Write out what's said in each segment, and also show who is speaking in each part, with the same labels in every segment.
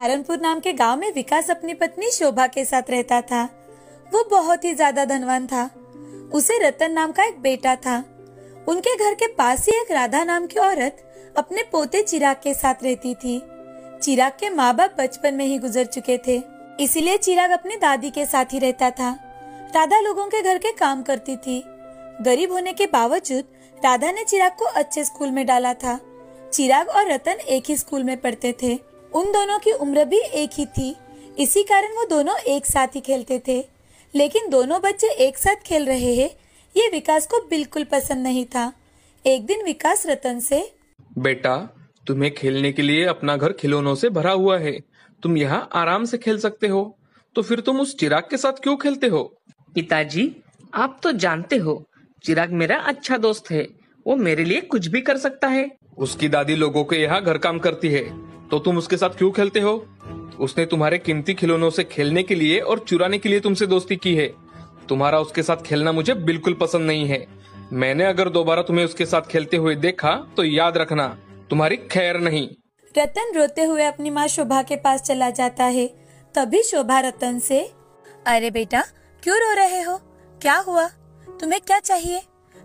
Speaker 1: सहारनपुर नाम के गांव में विकास अपनी पत्नी शोभा के साथ रहता था। वो बहुत ही ज्यादा धनवान था। उसे रतन नाम का एक बेटा था। उनके घर के पास ही एक राधा नाम की औरत अपने पोते चिराग के साथ रहती थी। चिराग के माँ बाप बचपन में ही गुजर चुके थे, इसीलिए चिराग अपनी दादी के साथ ही रहता था। राधा लोगों के घर के काम करती थी। गरीब होने के बावजूद राधा ने चिराग को अच्छे स्कूल में डाला था। चिराग और रतन एक ही स्कूल में पढ़ते थे। उन दोनों की उम्र भी एक ही थी, इसी कारण वो दोनों एक साथ ही खेलते थे। लेकिन दोनों बच्चे एक साथ खेल रहे हैं, ये विकास को बिल्कुल पसंद नहीं था। एक दिन विकास रतन से,
Speaker 2: बेटा, तुम्हें खेलने के लिए अपना घर खिलौनों से भरा हुआ है। तुम यहाँ आराम से खेल सकते हो, तो फिर तुम उस चिराग के साथ क्यों खेलते हो?
Speaker 3: पिताजी, आप तो जानते हो चिराग मेरा अच्छा दोस्त है। वो मेरे लिए कुछ भी कर सकता है।
Speaker 2: उसकी दादी लोगों के यहाँ घर काम करती है, तो तुम उसके साथ क्यों खेलते हो? उसने तुम्हारे कीमती खिलौनों से खेलने के लिए और चुराने के लिए तुमसे दोस्ती की है। तुम्हारा उसके साथ खेलना मुझे बिल्कुल पसंद नहीं है। मैंने अगर दोबारा तुम्हें उसके साथ खेलते हुए देखा तो याद रखना, तुम्हारी खैर नहीं।
Speaker 1: रतन रोते हुए अपनी माँ शोभा के पास चला जाता है। तभी शोभा रतन से, अरे बेटा, क्यों रो रहे हो? क्या हुआ? तुम्हें क्या चाहिए?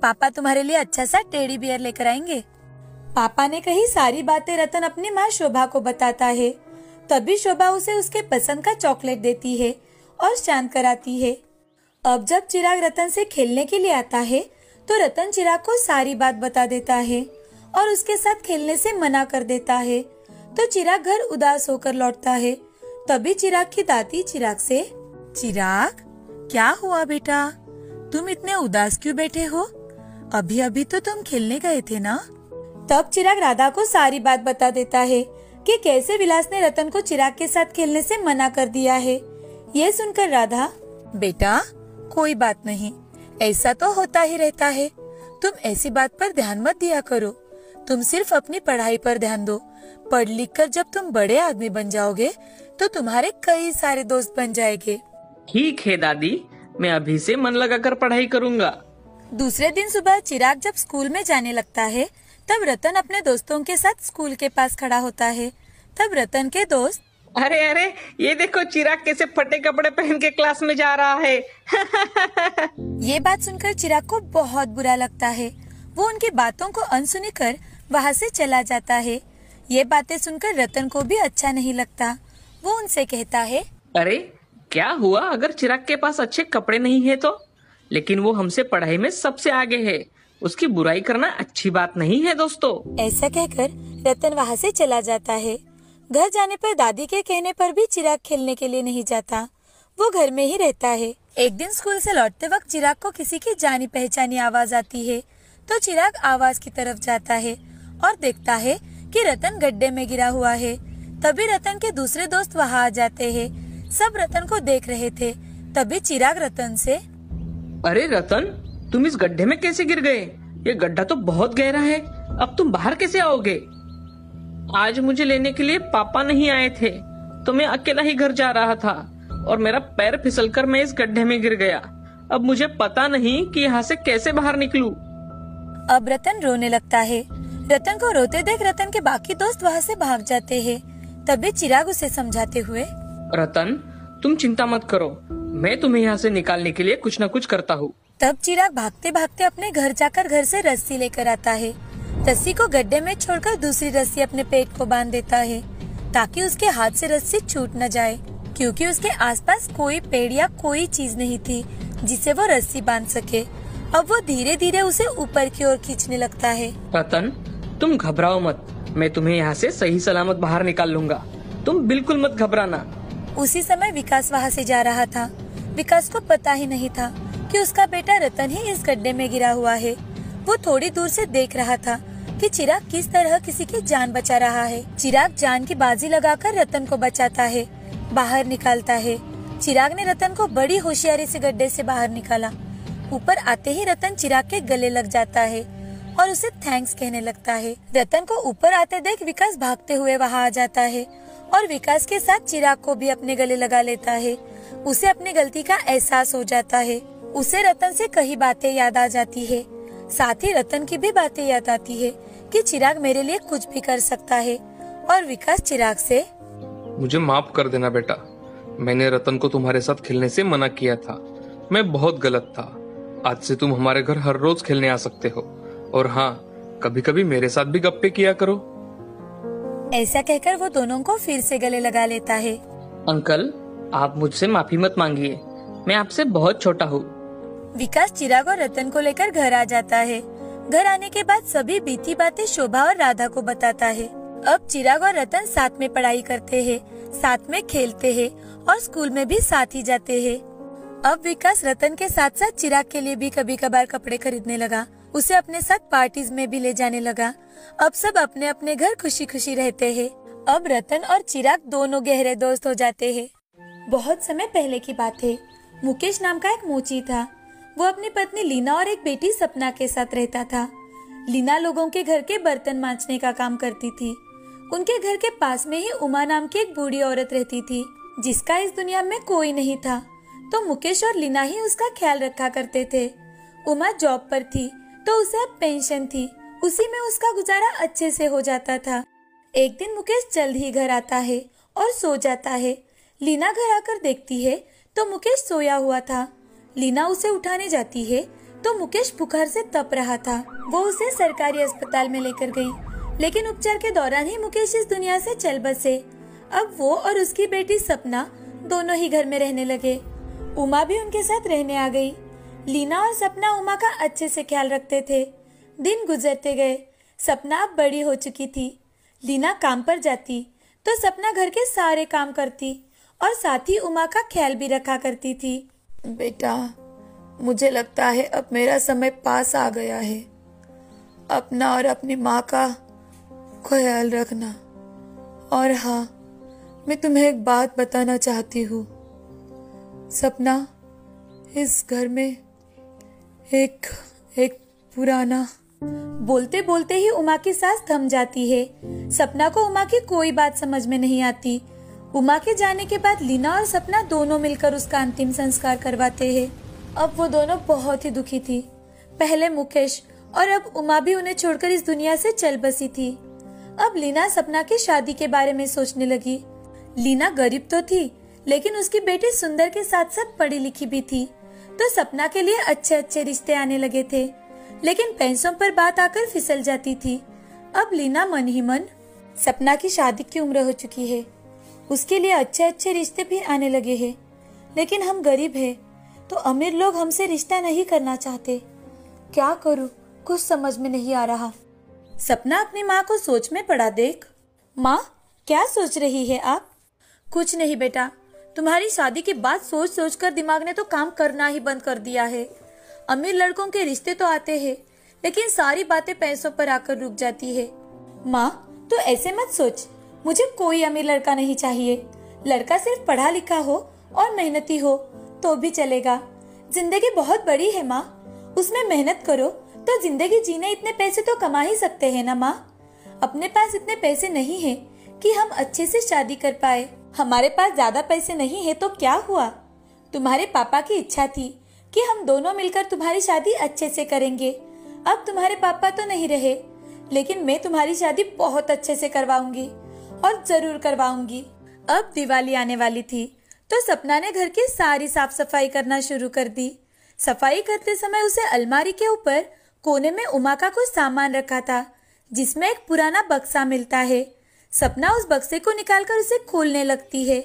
Speaker 1: पापा तुम्हारे लिए अच्छा सा टेडी बियर लेकर आएंगे। पापा ने कही सारी बातें रतन अपनी माँ शोभा को बताता है। तभी शोभा उसे उसके पसंद का चॉकलेट देती है और शांत कराती है। अब जब चिराग रतन से खेलने के लिए आता है तो रतन चिराग को सारी बात बता देता है और उसके साथ खेलने से मना कर देता है। तो चिराग घर उदास होकर लौटता है। तभी चिराग की दादी चिराग से, चिराग, क्या हुआ बेटा? तुम इतने उदास क्यों बैठे हो? अभी अभी तो तुम खेलने गए थे ना? तब चिराग राधा को सारी बात बता देता है कि कैसे विलास ने रतन को चिराग के साथ खेलने से मना कर दिया है। ये सुनकर राधा, बेटा, कोई बात नहीं, ऐसा तो होता ही रहता है। तुम ऐसी बात पर ध्यान मत दिया करो। तुम सिर्फ अपनी पढ़ाई पर ध्यान दो। पढ़ लिख कर जब तुम बड़े आदमी बन जाओगे तो तुम्हारे कई सारे दोस्त बन जाएंगे।
Speaker 3: ठीक है दादी, मैं अभी से मन लगाकर पढ़ाई करूँगा।
Speaker 1: दूसरे दिन सुबह चिराग जब स्कूल में जाने लगता है तब रतन अपने दोस्तों के साथ स्कूल के पास खड़ा होता है। तब रतन के दोस्त,
Speaker 3: अरे अरे, ये देखो चिराग कैसे फटे कपड़े पहन के क्लास में जा रहा है।
Speaker 1: ये बात सुनकर चिराग को बहुत बुरा लगता है। वो उनकी बातों को अनसुनी कर वहाँ से चला जाता है। ये बातें सुनकर रतन को भी अच्छा नहीं लगता। वो उनसे कहता है,
Speaker 3: अरे क्या हुआ अगर चिराग के पास अच्छे कपड़े नहीं है तो? लेकिन वो हमसे पढ़ाई में सबसे आगे है। उसकी बुराई करना अच्छी बात नहीं है दोस्तों।
Speaker 1: ऐसा कहकर रतन वहाँ से चला जाता है। घर जाने पर दादी के कहने पर भी चिराग खेलने के लिए नहीं जाता। वो घर में ही रहता है। एक दिन स्कूल से लौटते वक्त चिराग को किसी की जानी पहचानी आवाज आती है। तो चिराग आवाज की तरफ जाता है और देखता है कि रतन गड्ढे में गिरा हुआ है। तभी रतन के दूसरे दोस्त वहाँ आ जाते हैं। सब रतन को देख रहे थे। तभी चिराग रतन से,
Speaker 3: अरे रतन, तुम इस गड्ढे में कैसे गिर गए? ये गड्ढा तो बहुत गहरा है। अब तुम बाहर कैसे आओगे? आज मुझे लेने के लिए पापा नहीं आए थे, तो मैं अकेला ही घर जा रहा था और मेरा पैर फिसलकर मैं इस गड्ढे में गिर गया। अब मुझे पता नहीं कि यहाँ से कैसे बाहर निकलूं।
Speaker 1: अब रतन रोने लगता है। रतन को रोते देख रतन के बाकी दोस्त वहाँ से भाग जाते हैं। तभी चिराग उसे समझाते हुए,
Speaker 3: रतन, तुम चिंता मत करो, मैं तुम्हें यहाँ से निकालने के लिए कुछ न कुछ करता हूँ।
Speaker 1: तब चिराग भागते भागते अपने घर जाकर घर से रस्सी लेकर आता है। रस्सी को गड्ढे में छोड़कर दूसरी रस्सी अपने पेट को बांध देता है ताकि उसके हाथ से रस्सी छूट न जाए, क्योंकि उसके आसपास कोई पेड़ या कोई चीज नहीं थी जिसे वो रस्सी बांध सके। अब वो धीरे धीरे उसे ऊपर की ओर खींचने लगता है।
Speaker 3: रतन, तुम घबराओ मत, मैं तुम्हें यहाँ से सही सलामत बाहर निकाल लूंगा। तुम बिल्कुल मत घबराना।
Speaker 1: उसी समय विकास वहाँ से जा रहा था। विकास को पता ही नहीं था कि उसका बेटा रतन ही इस गड्ढे में गिरा हुआ है। वो थोड़ी दूर से देख रहा था कि चिराग किस तरह किसी की जान बचा रहा है। चिराग जान की बाजी लगाकर रतन को बचाता है, बाहर निकालता है। चिराग ने रतन को बड़ी होशियारी से गड्ढे से बाहर निकाला। ऊपर आते ही रतन चिराग के गले लग जाता है और उसे थैंक्स कहने लगता है। रतन को ऊपर आते देख विकास भागते हुए वहाँ आ जाता है और विकास के साथ चिराग को भी अपने गले लगा लेता है। उसे अपनी गलती का एहसास हो जाता है। उसे रतन से कई बातें याद आ जाती है। साथ ही रतन की भी बातें याद आती है कि चिराग मेरे लिए कुछ भी कर सकता है। और विकास चिराग से,
Speaker 2: मुझे माफ कर देना बेटा। मैंने रतन को तुम्हारे साथ खेलने से मना किया था। मैं बहुत गलत था। आज से तुम हमारे घर हर रोज खेलने आ सकते हो। और हाँ, कभी कभी मेरे साथ भी गप्पे किया करो।
Speaker 1: ऐसा कहकर वो दोनों को फिर से गले लगा लेता है।
Speaker 3: अंकल, आप मुझसे माफी मत मांगिए। मैं आपसे बहुत छोटा हूँ।
Speaker 1: विकास चिराग और रतन को लेकर घर आ जाता है। घर आने के बाद सभी बीती बातें शोभा और राधा को बताता है। अब चिराग और रतन साथ में पढ़ाई करते हैं, साथ में खेलते हैं और स्कूल में भी साथ ही जाते हैं। अब विकास रतन के साथ साथ चिराग के लिए भी कभी कभार कपड़े खरीदने लगा। उसे अपने साथ पार्टीज में भी ले जाने लगा। अब सब अपने अपने घर खुशी खुशी रहते हैं। अब रतन और चिराग दोनों गहरे दोस्त हो जाते हैं। बहुत समय पहले की बात है। मुकेश नाम का एक मोची था। वो अपनी पत्नी लीना और एक बेटी सपना के साथ रहता था। लीना लोगों के घर के बर्तन मांजने का काम करती थी। उनके घर के पास में ही उमा नाम की एक बूढ़ी औरत रहती थी, जिसका इस दुनिया में कोई नहीं था। तो मुकेश और लीना ही उसका ख्याल रखा करते थे। उमा जॉब पर थी तो उसे अब पेंशन थी। उसी में उसका गुजारा अच्छे से हो जाता था। एक दिन मुकेश जल्द ही घर आता है और सो जाता है। लीना घर आकर देखती है तो मुकेश सोया हुआ था। लीना उसे उठाने जाती है तो मुकेश बुखार से तप रहा था। वो उसे सरकारी अस्पताल में लेकर गई, लेकिन उपचार के दौरान ही मुकेश इस दुनिया से चल बसे। अब वो और उसकी बेटी सपना दोनों ही घर में रहने लगे। उमा भी उनके साथ रहने आ गई। लीना और सपना उमा का अच्छे से ख्याल रखते थे। दिन गुजरते गए। सपना अब बड़ी हो चुकी थी। लीना काम पर जाती तो सपना घर के सारे काम करती और साथ ही उमा का ख्याल भी रखा करती थी। बेटा, मुझे लगता है अब मेरा समय पास आ गया है। अपना और अपनी माँ का ख्याल रखना। और हाँ, मैं तुम्हें एक बात बताना चाहती हूँ। सपना, इस घर में एक पुराना। बोलते बोलते ही उमा की सांस थम जाती है। सपना को उमा की कोई बात समझ में नहीं आती। उमा के जाने के बाद लीना और सपना दोनों मिलकर उसका अंतिम संस्कार करवाते हैं। अब वो दोनों बहुत ही दुखी थी। पहले मुकेश और अब उमा भी उन्हें छोड़कर इस दुनिया से चल बसी थी। अब लीना सपना की शादी के बारे में सोचने लगी। लीना गरीब तो थी, लेकिन उसकी बेटी सुंदर के साथ साथ पढ़ी लिखी भी थी। तो सपना के लिए अच्छे अच्छे रिश्ते आने लगे थे, लेकिन पैसों पर बात आकर फिसल जाती थी। अब लीना मन ही मन, सपना की शादी की उम्र हो चुकी है, उसके लिए अच्छे अच्छे रिश्ते भी आने लगे हैं, लेकिन हम गरीब हैं, तो अमीर लोग हमसे रिश्ता नहीं करना चाहते। क्या करूं, कुछ समझ में नहीं आ रहा। सपना अपनी माँ को सोच में पड़ा देख। माँ, क्या सोच रही है आप? कुछ नहीं बेटा, तुम्हारी शादी की बात सोच सोच कर दिमाग ने तो काम करना ही बंद कर दिया है। अमीर लड़कों के रिश्ते तो आते हैं, लेकिन सारी बातें पैसों पर आकर रुक जाती है। माँ, तो ऐसे मत सोच। मुझे कोई अमीर लड़का नहीं चाहिए। लड़का सिर्फ पढ़ा लिखा हो और मेहनती हो तो भी चलेगा। जिंदगी बहुत बड़ी है माँ, उसमें मेहनत करो तो जिंदगी जीने इतने पैसे तो कमा ही सकते हैं ना माँ। अपने पास इतने पैसे नहीं है कि हम अच्छे से शादी कर पाए। हमारे पास ज्यादा पैसे नहीं है तो क्या हुआ? तुम्हारे पापा की इच्छा थी कि हम दोनों मिलकर तुम्हारी शादी अच्छे से करेंगे। अब तुम्हारे पापा तो नहीं रहे, लेकिन मैं तुम्हारी शादी बहुत अच्छे से करवाऊंगी और जरूर करवाऊंगी। अब दिवाली आने वाली थी तो सपना ने घर की सारी साफ सफाई करना शुरू कर दी। सफाई करते समय उसे अलमारी के ऊपर कोने में उमा का कुछ सामान रखा था, जिसमें एक पुराना बक्सा मिलता है। सपना उस बक्से को निकालकर उसे खोलने लगती है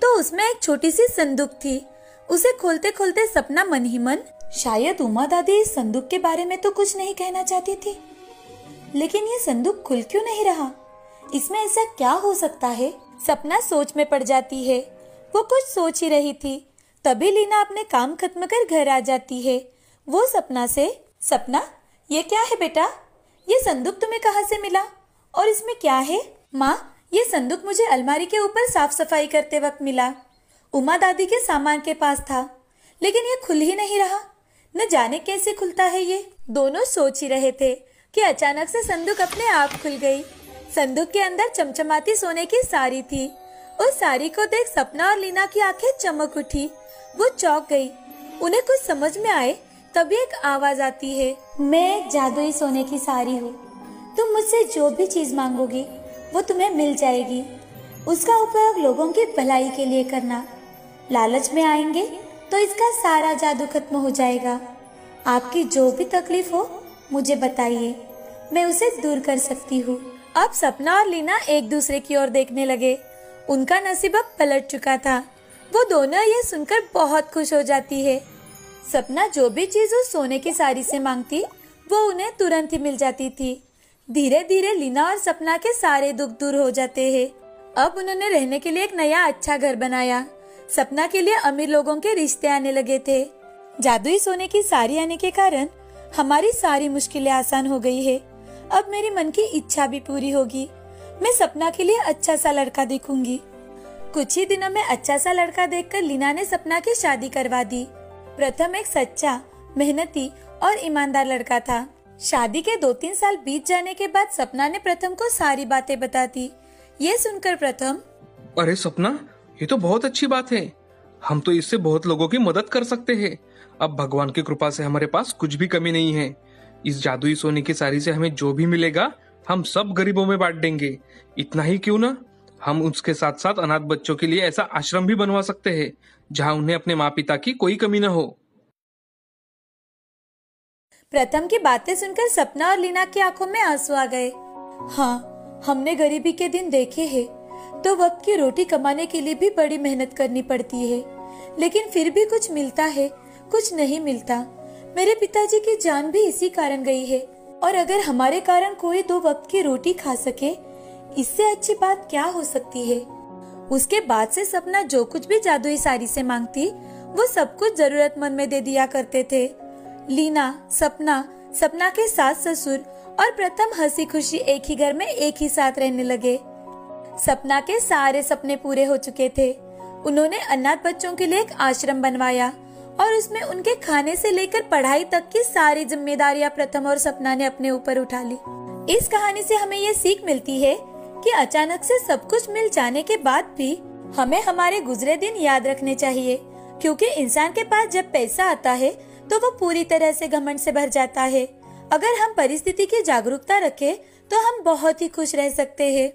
Speaker 1: तो उसमें एक छोटी सी संदूक थी। उसे खोलते खोलते सपना मन ही मन, शायद उमा दादी इस संदूक के बारे में तो कुछ नहीं कहना चाहती थी, लेकिन ये संदूक खुल क्यों नहीं रहा? इसमें ऐसा क्या हो सकता है? सपना सोच में पड़ जाती है। वो कुछ सोच ही रही थी, तभी लीना अपने काम खत्म कर घर आ जाती है। वो सपना से, सपना, ये क्या है बेटा? ये संदूक तुम्हें कहाँ से मिला और इसमें क्या है? माँ, ये संदूक मुझे अलमारी के ऊपर साफ सफाई करते वक्त मिला। उमा दादी के सामान के पास था, लेकिन ये खुल ही नहीं रहा। न जाने कैसे खुलता है ये। दोनों सोच ही रहे थे कि अचानक से संदूक अपने आप खुल गई। संदूक के अंदर चमचमाती सोने की साड़ी थी। उस साड़ी को देख सपना और लीना की आंखें चमक उठी। वो चौंक गई। उन्हें कुछ समझ में आए तभी एक आवाज आती है, मैं एक जादुई सोने की साड़ी हूँ। तुम मुझसे जो भी चीज मांगोगी वो तुम्हें मिल जाएगी। उसका उपयोग लोगों की भलाई के लिए करना। लालच में आएंगे तो इसका सारा जादू खत्म हो जाएगा। आपकी जो भी तकलीफ हो मुझे बताइए, मैं उसे दूर कर सकती हूँ। अब सपना और लीना एक दूसरे की ओर देखने लगे। उनका नसीब अब पलट चुका था। वो दोनों ये सुनकर बहुत खुश हो जाती है। सपना जो भी चीज उस सोने की साड़ी से मांगती वो उन्हें तुरंत ही मिल जाती थी। धीरे धीरे लीना और सपना के सारे दुख दूर हो जाते हैं। अब उन्होंने रहने के लिए एक नया अच्छा घर बनाया। सपना के लिए अमीर लोगों के रिश्ते आने लगे थे। जादुई सोने की साड़ी आने के कारण हमारी सारी मुश्किलें आसान हो गई है। अब मेरी मन की इच्छा भी पूरी होगी। मैं सपना के लिए अच्छा सा लड़का देखूंगी। कुछ ही दिनों में अच्छा सा लड़का देखकर लीना ने सपना की शादी करवा दी। प्रथम एक सच्चा, मेहनती और ईमानदार लड़का था। शादी के 2-3 साल बीत जाने के बाद सपना ने प्रथम को सारी बातें बता दी। ये सुनकर प्रथम,
Speaker 2: अरे सपना, ये तो बहुत अच्छी बात है। हम तो इससे बहुत लोगों की मदद कर सकते हैं। अब भगवान की कृपा से हमारे पास कुछ भी कमी नहीं है। इस जादुई सोने की साड़ी से हमें जो भी मिलेगा हम सब गरीबों में बांट देंगे। इतना ही क्यों ना, हम उसके साथ साथ अनाथ बच्चों के लिए ऐसा आश्रम भी बनवा सकते हैं जहां उन्हें अपने माँ पिता की कोई कमी न हो।
Speaker 1: प्रथम की बातें सुनकर सपना और लीना की आंखों में आंसू आ गए। हाँ, हमने गरीबी के दिन देखे हैं, तो वक्त की रोटी कमाने के लिए भी बड़ी मेहनत करनी पड़ती है, लेकिन फिर भी कुछ मिलता है, कुछ नहीं मिलता। मेरे पिताजी की जान भी इसी कारण गई है, और अगर हमारे कारण कोई 2 वक्त की रोटी खा सके, इससे अच्छी बात क्या हो सकती है। उसके बाद से सपना जो कुछ भी जादुई साड़ी से मांगती वो सब कुछ जरूरतमंद में दे दिया करते थे। लीना, सपना, सपना के सास ससुर और प्रथम हंसी खुशी एक ही घर में एक ही साथ रहने लगे। सपना के सारे सपने पूरे हो चुके थे। उन्होंने अनाथ बच्चों के लिए एक आश्रम बनवाया और उसमें उनके खाने से लेकर पढ़ाई तक की सारी जिम्मेदारियां प्रथम और सपना ने अपने ऊपर उठा ली। इस कहानी से हमें ये सीख मिलती है कि अचानक से सब कुछ मिल जाने के बाद भी हमें हमारे गुजरे दिन याद रखने चाहिए, क्योंकि इंसान के पास जब पैसा आता है तो वो पूरी तरह से घमंड से भर जाता है। अगर हम परिस्थिति की जागरूकता रखें तो हम बहुत ही खुश रह सकते हैं।